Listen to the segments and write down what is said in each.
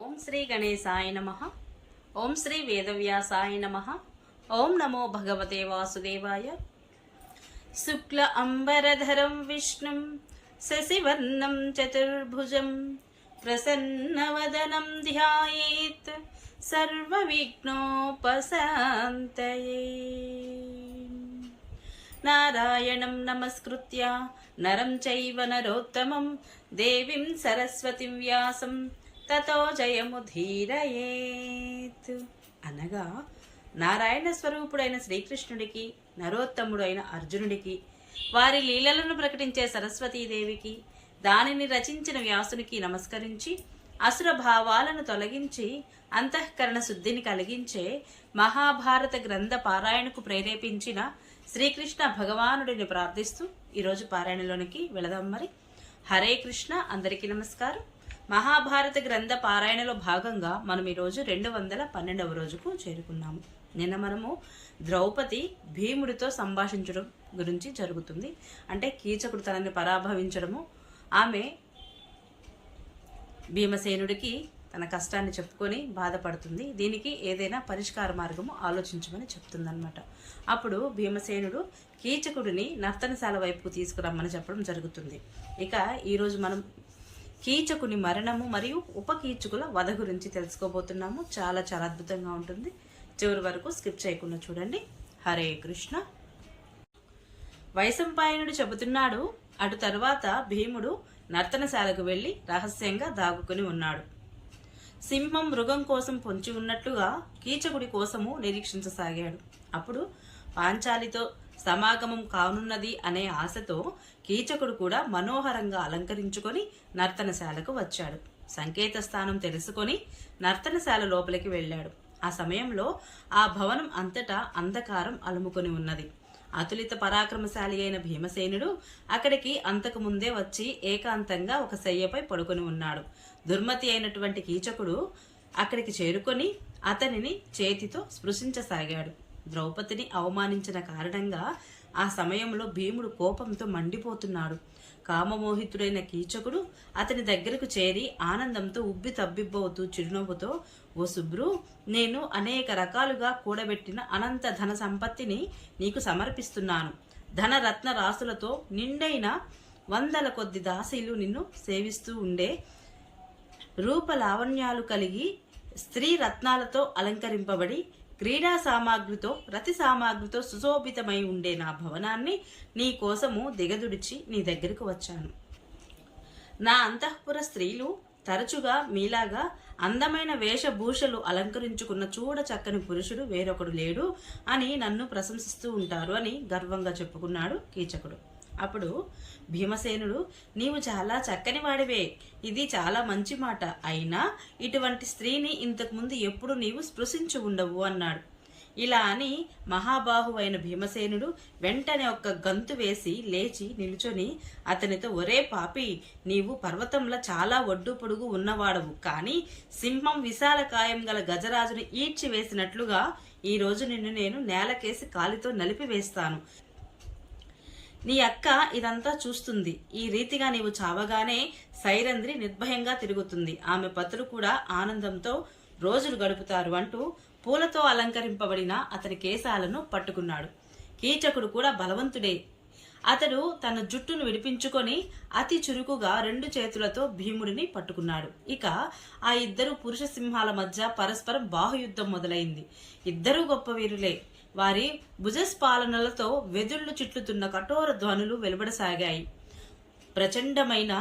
ఓం శ్రీ గణేశాయ నమః. ఓం శ్రీ వేదవ్యాసాయ నమః. ఓం నమో భగవతే వాసుదేవాయ. శుక్ల అంబరధరం విష్ణుం శశివర్ణం చతుర్భుజం ప్రసన్నవదనం ధ్యాయేత్ సర్వవిఘ్నోపశాంతయే. నారాయణం నమస్కృత్య నరం చైవ నరోత్తమం దేవీం సరస్వతిం వ్యాసం తతో జయముధీరయేత్. అనగా నారాయణ స్వరూపుడైన శ్రీకృష్ణుడికి, నరోత్తముడైన అర్జునుడికి, వారి లీలలను ప్రకటించే సరస్వతీదేవికి, దానిని రచించిన వ్యాసునికి నమస్కరించి అసుర భావాలను తొలగించి అంతఃకరణ శుద్ధిని కలిగించే మహాభారత గ్రంథ పారాయణకు ప్రేరేపించిన శ్రీకృష్ణ భగవానుడిని ప్రార్థిస్తూ ఈరోజు పారాయణలోనికి వెళదాం. మరి హరే కృష్ణ. అందరికీ నమస్కారం. మహాభారత గ్రంథ పారాయణలో భాగంగా మనం ఈరోజు 212వ రోజుకు చేరుకున్నాము. నిన్న మనము ద్రౌపది భీముడితో సంభాషించడం గురించి జరుగుతుంది. అంటే కీచకుడు తనని పరాభవించడము, ఆమె భీమసేనుడికి తన కష్టాన్ని చెప్పుకొని బాధపడుతుంది. దీనికి ఏదైనా పరిష్కార మార్గము ఆలోచించమని చెప్తుందన్నమాట. అప్పుడు భీమసేనుడు కీచకుడిని నర్తనశాల వైపుకు తీసుకురమ్మని చెప్పడం జరుగుతుంది. ఇక ఈరోజు మనం కీచకుని మరణము మరియు ఉపకీచకుల వధ గురించి తెలుసుకోబోతున్నాము. చాలా చాలా అద్భుతంగా ఉంటుంది. చివరి వరకు స్కిప్ చేయకుండా చూడండి. హరే కృష్ణ. వైశంపాయనుడు చెబుతున్నాడు. అటు తరువాత భీముడు నర్తనశాలకు వెళ్లి రహస్యంగా దాగుకుని ఉన్నాడు. సింహం మృగం కోసం పొంచి ఉన్నట్లుగా కీచకుడి కోసము నిరీక్షించసాగాడు. అప్పుడు పాంచాలితో సమాగమం కానున్నది అనే ఆశతో కీచకుడు కూడా మనోహరంగా అలంకరించుకొని నర్తనశాలకు వచ్చాడు. సంకేత స్థానం తెలుసుకొని నర్తనశాల లోపలికి వెళ్ళాడు. ఆ సమయంలో ఆ భవనం అంతటా అంధకారం అలుముకొని ఉన్నది. అతులిత పరాక్రమశాలి అయిన భీమసేనుడు అక్కడికి అంతకు ముందే వచ్చి ఏకాంతంగా ఒక శయ్యపై పడుకొని ఉన్నాడు. దుర్మతి అయినటువంటి కీచకుడు అక్కడికి చేరుకొని అతనిని చేతితో స్పృశించసాగాడు. ద్రౌపదిని అవమానించిన కారణంగా ఆ సమయంలో భీముడు కోపంతో మండిపోతున్నాడు. కామమోహితుడైన కీచకుడు అతని దగ్గరకు చేరి ఆనందంతో ఉబ్బి తబ్బిబ్బవుతూ చిరునవ్వుతో, ఓ శుభ్రు, నేను అనేక రకాలుగా కూడబెట్టిన అనంత ధన సంపత్తిని నీకు సమర్పిస్తున్నాను. ధన రత్న రాసులతో నిండైన 100 కొద్ది దాసీలు నిన్ను సేవిస్తూ ఉండే, రూపలావణ్యాలు కలిగి స్త్రీ రత్నాలతో అలంకరింపబడి క్రీడా సామాగ్రితో రతి సామాగ్రితో సుశోభితమై ఉండే నా భవనాన్ని నీ కోసము దిగదుడిచి నీ దగ్గరకు వచ్చాను. నా అంతఃపుర స్త్రీలు తరచుగా మీలాగా అందమైన వేషభూషలు అలంకరించుకున్న చూడ చక్కని పురుషుడు వేరొకడు లేడు అని నన్ను ప్రశంసిస్తూ ఉంటారు అని గర్వంగా చెప్పుకున్నాడు కీచకుడు. అప్పుడు భీమసేనుడు, నీవు చాలా చక్కని వాడివే, ఇది చాలా మంచి మాట. అయినా ఇటువంటి స్త్రీని ఇంతకుముందు ఎప్పుడు నీవు స్పృశించి ఉండవు అన్నాడు. ఇలా అని మహాబాహువైన భీమసేనుడు వెంటనే ఒక్క గంతు వేసి లేచి నిలుచొని అతనితో, ఒరే పాపి, నీవు పర్వతంలో చాలా ఒడ్డు పొడుగు ఉన్నవాడవు, కానీ సింహం విశాల కాయం గల గజరాజును ఈడ్చి వేసినట్లుగా ఈ రోజు నిన్ను నేను నేలకేసి కాలితో నలిపివేస్తాను. నీ అక్క ఇదంతా చూస్తుంది. ఈ రీతిగా నీవు చావగానే సైరంధ్రి నిర్భయంగా తిరుగుతుంది. ఆమె పతులు కూడా ఆనందంతో రోజులు గడుపుతారు అంటూ పూలతో అలంకరింపబడిన అతని కేశాలను పట్టుకున్నాడు. కీచకుడు కూడా బలవంతుడే. అతడు తన జుట్టును విడిపించుకొని అతి చురుకుగా 2 చేతులతో భీముడిని పట్టుకున్నాడు. ఇక ఆ ఇద్దరు పురుష సింహాల మధ్య పరస్పరం బాహుయుద్ధం మొదలైంది. ఇద్దరూ గొప్ప వీరులే. వారి భుజస్పాలనలతో వెదుళ్లు చిట్లుతున్న కఠోర ధ్వనులు వెలువడసాగాయి. ప్రచండమైన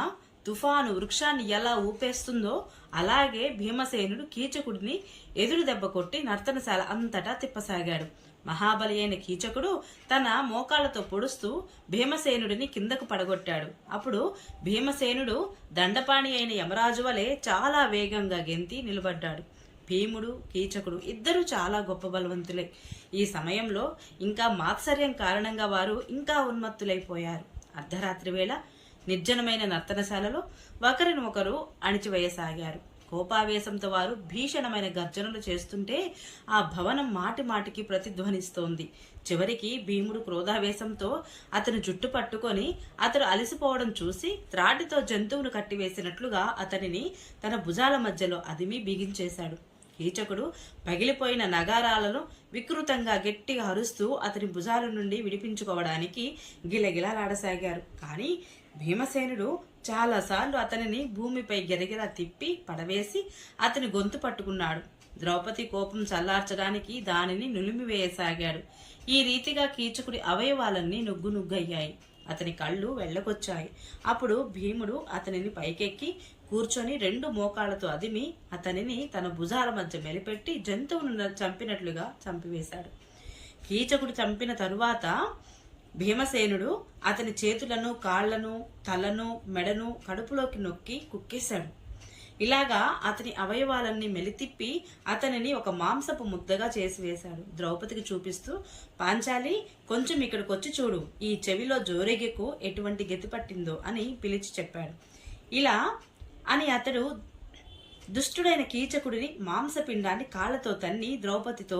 తుఫాను వృక్షాన్ని ఎలా ఊపేస్తుందో అలాగే భీమసేనుడు కీచకుడిని ఎదురు దెబ్బ కొట్టి నర్తనశాల అంతటా తిప్పసాగాడు. మహాబలి అయిన కీచకుడు తన మోకాళ్లతో పొడుస్తూ భీమసేనుడిని కిందకు పడగొట్టాడు. అప్పుడు భీమసేనుడు దండపాణి అయిన యమరాజు వలె చాలా వేగంగా గెంతి నిలబడ్డాడు. భీముడు, కీచకుడు ఇద్దరూ చాలా గొప్ప బలవంతులే. ఈ సమయంలో ఇంకా మాత్సర్యం కారణంగా వారు ఇంకా ఉన్మత్తులైపోయారు. అర్ధరాత్రి వేళ నిర్జనమైన నర్తనశాలలో ఒకరిని ఒకరు అణిచివేయసాగారు. కోపావేశంతో వారు భీషణమైన గర్జనలు చేస్తుంటే ఆ భవనం మాటి మాటికి ప్రతిధ్వనిస్తోంది. చివరికి భీముడు క్రోధావేశంతో అతను జుట్టు పట్టుకొని అతడు అలసిపోవడం చూసి త్రాటితో జంతువును కట్టివేసినట్లుగా అతనిని తన భుజాల మధ్యలో అదిమి బిగించేశాడు. కీచకుడు పగిలిపోయిన నగారాలను వికృతంగా గట్టిగా అరుస్తూ అతని భుజాల నుండి విడిపించుకోవడానికి గిలగిలాడసాగారు. కానీ భీమసేనుడు చాలాసార్లు అతనిని భూమిపై గిరగిరా తిప్పి పడవేసి అతని గొంతు పట్టుకున్నాడు. ద్రౌపది కోపం చల్లార్చడానికి దానిని నులిమివేయసాగాడు. ఈ రీతిగా కీచకుడి అవయవాలన్నీ నుగ్గునుగ్గయ్యాయి. అతని కళ్ళు వెళ్ళకొచ్చాయి. అప్పుడు భీముడు అతనిని పైకెక్కి కూర్చొని 2 మోకాళ్లతో అదిమి అతనిని తన భుజాల మధ్య మెలిపెట్టి జంతువును చంపినట్లుగా చంపివేశాడు. కీచకుడు చంపిన తరువాత భీమసేనుడు అతని చేతులను, కాళ్లను, తలను, మెడను కడుపులోకి నొక్కి కుక్కేశాడు. ఇలాగా అతని అవయవాలన్నీ మెలితిప్పి అతనిని ఒక మాంసపు ముద్దగా చేసి వేశాడు. ద్రౌపదికి చూపిస్తూ, పాంచాలి, కొంచెం ఇక్కడికొచ్చి చూడు, ఈ చెవిలో జోరెగెకు ఎటువంటి గతి పట్టిందో అని పిలిచి చెప్పాడు. ఇలా అని అతడు దుష్టుడైన కీచకుడిని మాంసపిండాన్ని కాళ్లతో తన్ని ద్రౌపదితో,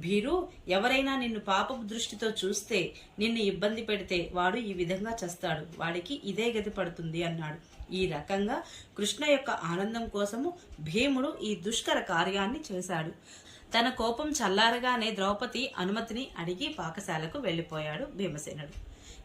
భీరు, ఎవరైనా నిన్ను పాపపు దృష్టితో చూస్తే, నిన్ను ఇబ్బంది పెడితే వాడు ఈ విధంగా చస్తాడు, వాడికి ఇదే గతి పడుతుంది అన్నాడు. ఈ రకంగా కృష్ణ యొక్క ఆనందం కోసము భీముడు ఈ దుష్కర కార్యాన్ని చేశాడు. తన కోపం చల్లారగానే ద్రౌపది అనుమతిని అడిగి పాకశాలకు వెళ్లిపోయాడు భీమసేనుడు.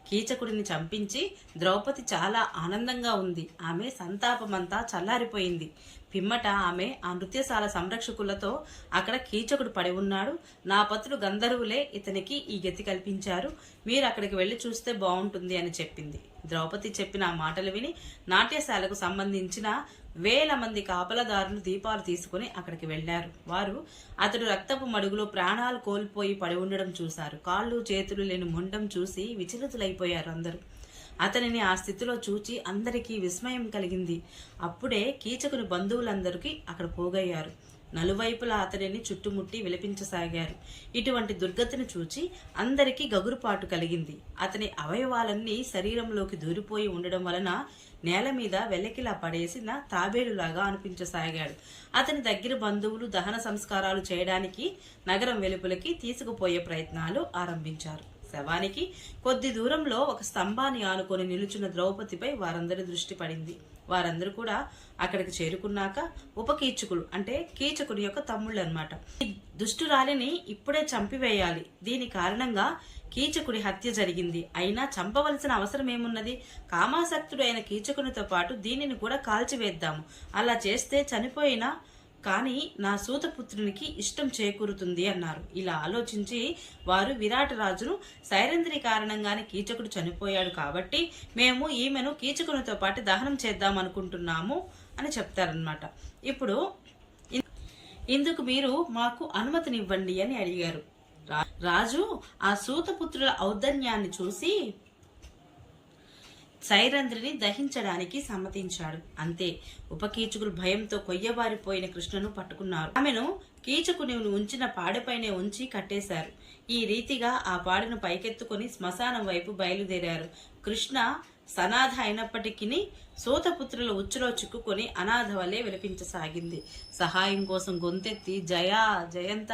కీచకుడిని చంపించి ద్రౌపది చాలా ఆనందంగా ఉంది. ఆమె సంతాపమంతా చల్లారిపోయింది. పిమ్మట ఆమె ఆ నృత్యశాల సంరక్షకులతో, అక్కడ కీచకుడు పడి ఉన్నాడు, నా పతులు గంధర్వులే ఇతనికి ఈ గతి కల్పించారు, మీరు అక్కడికి వెళ్లి చూస్తే బాగుంటుంది అని చెప్పింది. ద్రౌపది చెప్పిన ఆ మాటలు విని నాట్యశాలకు సంబంధించిన 1000 మంది కాపలదారులు దీపాలు తీసుకుని అక్కడికి వెళ్లారు. వారు అతడు రక్తపు మడుగులో ప్రాణాలు కోల్పోయి పడి ఉండడం చూశారు. కాళ్ళు చేతులు లేని మొండం చూసి విచలితులైపోయారు అందరూ. అతనిని ఆ స్థితిలో చూచి అందరికీ విస్మయం కలిగింది. అప్పుడే కీచకుని బంధువులందరికీ అక్కడ పోగయ్యారు. నలువైపులా అతడిని చుట్టుముట్టి విలపించసాగారు. ఇటువంటి దుర్గతిని చూచి అందరికీ గగురుపాటు కలిగింది. అతని అవయవాలన్నీ శరీరంలోకి దూరిపోయి ఉండడం వలన నేల మీద వెల్లకిలా పడేసిన తాబేలులాగా అనిపించసాగాడు. అతని దగ్గర బంధువులు దహన సంస్కారాలు చేయడానికి నగరం వెలుపలికి తీసుకుపోయే ప్రయత్నాలు ఆరంభించారు. శవానికి కొద్ది దూరంలో ఒక స్తంభాన్ని ఆనుకొని నిలుచున్న ద్రౌపదిపై వారందరి దృష్టి పడింది. వారందరూ కూడా అక్కడికి చేరుకున్నాక ఉపకీచకులు అంటే కీచకుడి యొక్క తమ్ముళ్ళు అన్నమాట, ఈ దుష్టురాలిని ఇప్పుడే చంపివేయాలి, దీని కారణంగా కీచకుడి హత్య జరిగింది, అయినా చంపవలసిన అవసరం ఏమున్నది, కామాసక్తుడు అయిన కీచకునితో పాటు దీనిని కూడా కాల్చివేద్దాము, అలా చేస్తే చనిపోయినా కానీ నా సూతపుత్రునికి ఇష్టం చేకూరుతుంది అన్నారు. ఇలా ఆలోచించి వారు విరాటరాజును, సైరంధ్రి కారణంగానే కీచకుడు చనిపోయాడు కాబట్టి మేము ఈమెను కీచకునితో పాటు దహనం చేద్దాం అనుకుంటున్నాము అని చెప్తారనమాట. ఇప్పుడు ఇందుకు మీరు మాకు అనుమతినివ్వండి అని అడిగారు. రాజు ఆ సూతపుత్రుల ఔదన్యాన్ని చూసి సైరంధ్రిని దహించడానికి సమ్మతించాడు. అంతే, ఉపకీచకులు భయంతో కొయ్యబారిపోయిన కృష్ణను పట్టుకున్నారు. ఆమెను కీచకుని ఉంచిన పాడెపైనే ఉంచి కట్టేశారు. ఈ రీతిగా ఆ పాడెను పైకెత్తుకుని శ్మశానం వైపు బయలుదేరారు. కృష్ణ సనాథ అయినప్పటికీ సూతపుత్రుల ఉచ్చులో చిక్కుకొని అనాథ వలె విలపించసాగింది. సహాయం కోసం గొంతెత్తి, జయా, జయంత,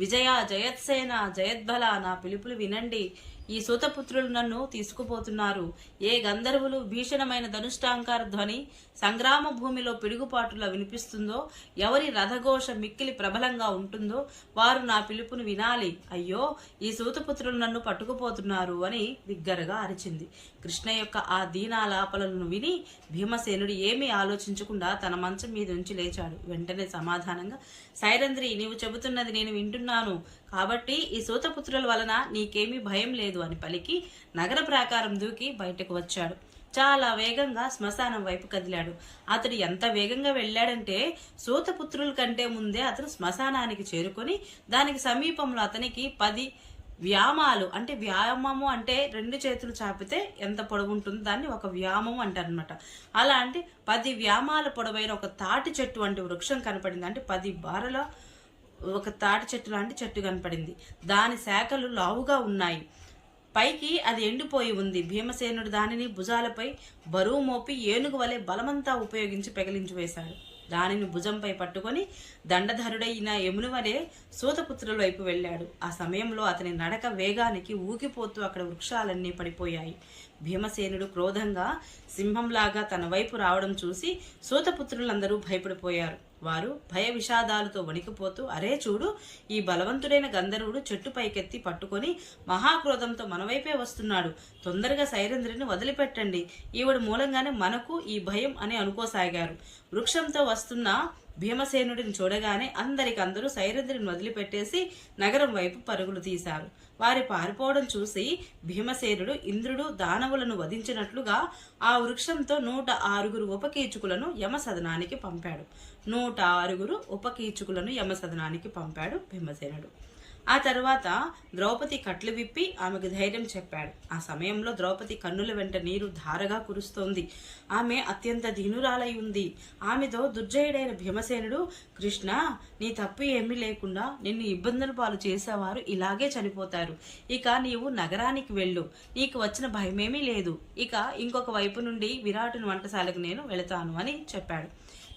విజయ, జయత్సేన, జయద్బల, నా పిలుపులు వినండి, ఈ సూతపుత్రులు నన్ను తీసుకుపోతున్నారు. ఏ గంధర్వులు భీషణమైన ధనుష్టాంకార ధ్వని సంగ్రామ భూమిలో పిడుగుపాటులా వినిపిస్తుందో, ఎవరి రథఘోష మిక్కిలి ప్రబలంగా ఉంటుందో వారు నా పిలుపును వినాలి. అయ్యో, ఈ సూతపుత్రులు నన్ను పట్టుకుపోతున్నారు అని బిగ్గరగా అరిచింది. కృష్ణ యొక్క ఆ దీనాలాపలను విని భీమసేనుడు ఏమీ ఆలోచించకుండా తన మంచం మీద నుంచి లేచాడు. వెంటనే సమాధానంగా, సైరంధ్రి, నీవు చెబుతున్నది నేను వింటున్నాను, కాబట్టి ఈ సూతపుత్రుల వలన నీకేమీ భయం లేదు అని పలికి నగర ప్రాకారం దూకి బయటకు వచ్చాడు. చాలా వేగంగా శ్మశానం వైపు కదిలాడు. అతడు ఎంత వేగంగా వెళ్ళాడంటే సూతపుత్రుల కంటే ముందే అతను శ్మశానానికి చేరుకొని దానికి సమీపంలో అతనికి 10 వ్యామాలు, అంటే వ్యాయామము అంటే 2 చేతులు చాపితే ఎంత పొడవు ఉంటుందో దాన్ని ఒక వ్యామం అంటారనమాట. అలా అంటే 10 వ్యామాల పొడవైన ఒక తాటి చెట్టు వంటి వృక్షం కనపడింది. అంటే 10 బారల ఒక తాటి చెట్టు లాంటి చెట్టు కనపడింది. దాని శాఖలు లావుగా ఉన్నాయి. పైకి అది ఎండిపోయి ఉంది. భీమసేనుడు దానిని భుజాలపై బరువు మోపి ఏనుగు వలె బలమంతా ఉపయోగించి పెగిలించి వేశాడు. దానిని భుజంపై పట్టుకొని దండధరుడైన యముని వలె సూతపుత్రుల వైపు వెళ్ళాడు. ఆ సమయంలో అతని నడక వేగానికి ఊగిపోతూ అక్కడ వృక్షాలన్నీ పడిపోయాయి. భీమసేనుడు క్రోధంగా సింహంలాగా తన వైపు రావడం చూసి సూతపుత్రులందరూ భయపడిపోయారు. వారు భయ విషాదాలతో వణికిపోతూ, అరే చూడు, ఈ బలవంతుడైన గంధర్వుడు చెట్టు పైకెత్తి పట్టుకొని మహాక్రోధంతో మన వైపే వస్తున్నాడు. తొందరగా సైరంధ్రిని వదిలిపెట్టండి. ఈవిడ మూలంగానే మనకు ఈ భయం అని అనుకోసాగారు. వృక్షంతో వస్తున్న భీమసేనుడిని చూడగానే అందరికందరూ సైరంధ్రిని వదిలిపెట్టేసి నగరం వైపు పరుగులు తీశారు. వారి పారిపోవడం చూసి భీమసేనుడు ఇంద్రుడు దానవులను వధించినట్లుగా ఆ వృక్షంతో 106 ఉపకీచుకులను యమసదనానికి పంపాడు. 106 ఉపకీచుకులను యమసదనానికి పంపాడు భీమసేనుడు. ఆ తర్వాత ద్రౌపది కట్లు విప్పి ఆమెకు ధైర్యం చెప్పాడు. ఆ సమయంలో ద్రౌపది కన్నుల వెంట నీరు ధారగా కురుస్తోంది. ఆమె అత్యంత దీనురాలై ఉంది. ఆమెతో దుర్జయుడైన భీమసేనుడు, కృష్ణ, నీ తప్పు ఏమీ లేకుండా నిన్ను ఇబ్బందుల పాలు చేసేవారు ఇలాగే చనిపోతారు. ఇక నీవు నగరానికి వెళ్ళు. నీకు వచ్చిన భయమేమీ లేదు. ఇక ఇంకొక వైపు నుండి విరాటుని వంటశాలకు నేను వెళతాను అని చెప్పాడు.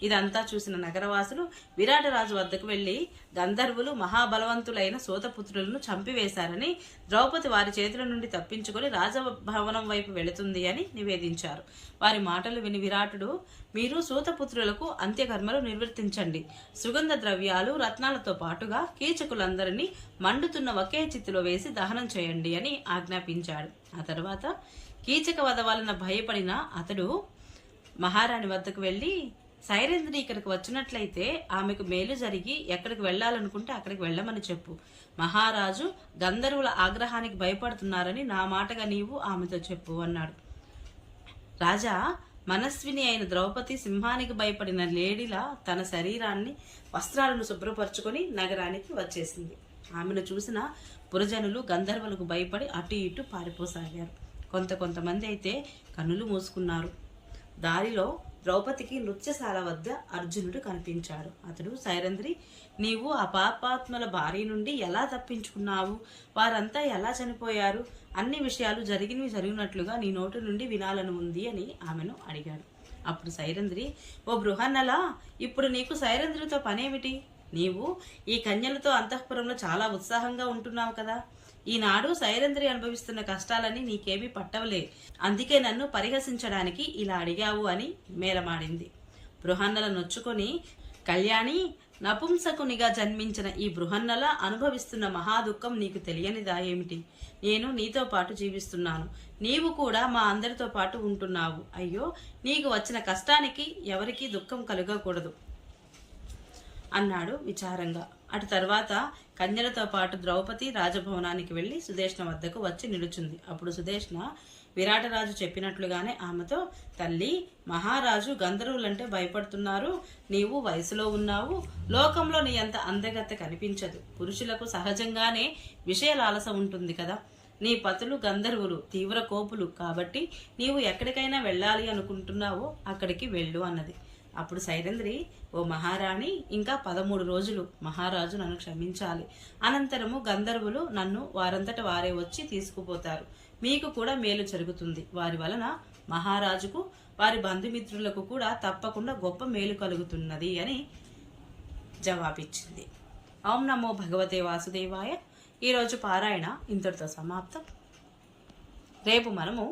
ఇదంతా చూసిన నగరవాసులు విరాటరాజు వద్దకు వెళ్లి గంధర్వులు మహాబలవంతులైన సూతపుత్రులను చంపివేశారని, ద్రౌపది వారి చేతుల నుండి తప్పించుకొని రాజభవనం వైపు వెళుతుంది అని నివేదించారు. వారి మాటలు విని విరాటుడు, మీరు సూతపుత్రులకు అంత్యకర్మలు నిర్వర్తించండి. సుగంధ ద్రవ్యాలు రత్నాలతో పాటుగా కీచకులందరినీ మండుతున్న ఒకే చిత్తులో వేసి దహనం చేయండి అని ఆజ్ఞాపించాడు. ఆ తర్వాత కీచక వధ వలన భయపడిన అతడు మహారాణి వద్దకు వెళ్లి, సైరంధ్రి ఇక్కడికి వచ్చినట్లయితే ఆమెకు మేలు జరిగి ఎక్కడికి వెళ్ళాలనుకుంటే అక్కడికి వెళ్ళమని చెప్పు. మహారాజు గంధర్వుల ఆగ్రహానికి భయపడుతున్నారని నా మాటగా నీవు ఆమెతో చెప్పు అన్నాడు. రాజా, మనస్విని అయిన ద్రౌపది సింహానికి భయపడిన లేడిలా తన శరీరాన్ని వస్త్రాలను శుభ్రపరచుకొని నగరానికి వచ్చేసింది. ఆమెను చూసిన పురజనులు గంధర్వులకు భయపడి అటు ఇటు పారిపోసాగారు. కొంతమంది అయితే కన్నులు మూసుకున్నారు. దారిలో ద్రౌపదికి నృత్యశాల వద్ద అర్జునుడు కనిపించాడు. అతడు, సైరంధ్రి, నీవు ఆ పాపాత్మల భార్య నుండి ఎలా తప్పించుకున్నావు? వారంతా ఎలా చనిపోయారు? అన్ని విషయాలు జరిగినట్లుగా నీ నోటి నుండి వినాలని ఉంది అని ఆమెను అడిగాడు. అప్పుడు సైరంధ్రి, ఓ బృహన్నలా, ఇప్పుడు నీకు సైరంధ్రితో పనేమిటి? నీవు ఈ కన్యలతో అంతఃపురంలో చాలా ఉత్సాహంగా ఉంటున్నావు కదా. ఈనాడు సైరంధ్రి అనుభవిస్తున్న కష్టాలని నీకేమీ పట్టవలే. అందుకే నన్ను పరిహసించడానికి ఇలా అడిగావు అని మేలమాడింది. బృహన్నల నొచ్చుకొని, కళ్యాణి, నపుంసకునిగా జన్మించిన ఈ బృహన్నల అనుభవిస్తున్న మహాదుఖం నీకు తెలియనిదా ఏమిటి? నేను నీతో పాటు జీవిస్తున్నాను. నీవు కూడా మా అందరితో పాటు ఉంటున్నావు. అయ్యో, నీకు వచ్చిన కష్టానికి ఎవరికీ దుఃఖం కలగకూడదు అన్నాడు విచారంగా. అటు తర్వాత కన్యలతో పాటు ద్రౌపది రాజభవనానికి వెళ్లి సుదేష్ణ వద్దకు వచ్చి నిలుచుంది. అప్పుడు సుదేష్ణ విరాటరాజు చెప్పినట్లుగానే ఆమెతో, తల్లి, మహారాజు గంధర్వులంటే భయపడుతున్నారు. నీవు వయసులో ఉన్నావు. లోకంలో నీ అంత అందగత్తె కనిపించదు. పురుషులకు సహజంగానే విషయలాలస ఉంటుంది కదా. నీ పతులు గంధర్వులు, తీవ్ర కోపులు. కాబట్టి నీవు ఎక్కడికైనా వెళ్ళాలి అనుకుంటున్నావో అక్కడికి వెళ్ళు అన్నది. అప్పుడు సైరంధ్రి, ఓ మహారాణి, ఇంకా 13 రోజులు. మహారాజు నన్ను క్షమించాలి. అనంతరము గంధర్వులు నన్ను వారంతట వారే వచ్చి తీసుకుపోతారు. మీకు కూడా మేలు జరుగుతుంది. వారి వలన మహారాజుకు, వారి బంధుమిత్రులకు కూడా తప్పకుండా గొప్ప మేలు కలుగుతున్నది అని జవాబిచ్చింది. ఓం నమో భగవతే వాసుదేవాయ. ఈరోజు పారాయణ ఇంతటితో సమాప్తం. రేపు మనము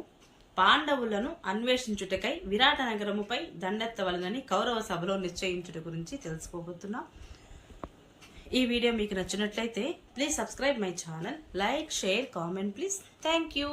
పాండవులను అన్వేషించుటకై విరాట నగరముపై దండెత్తవలనని కౌరవ సభలో నిశ్చయించుట గురించి తెలుసుకోబోతున్నాం. ఈ వీడియో మీకు నచ్చినట్లయితే please subscribe my channel, like, share, comment please. Thank you.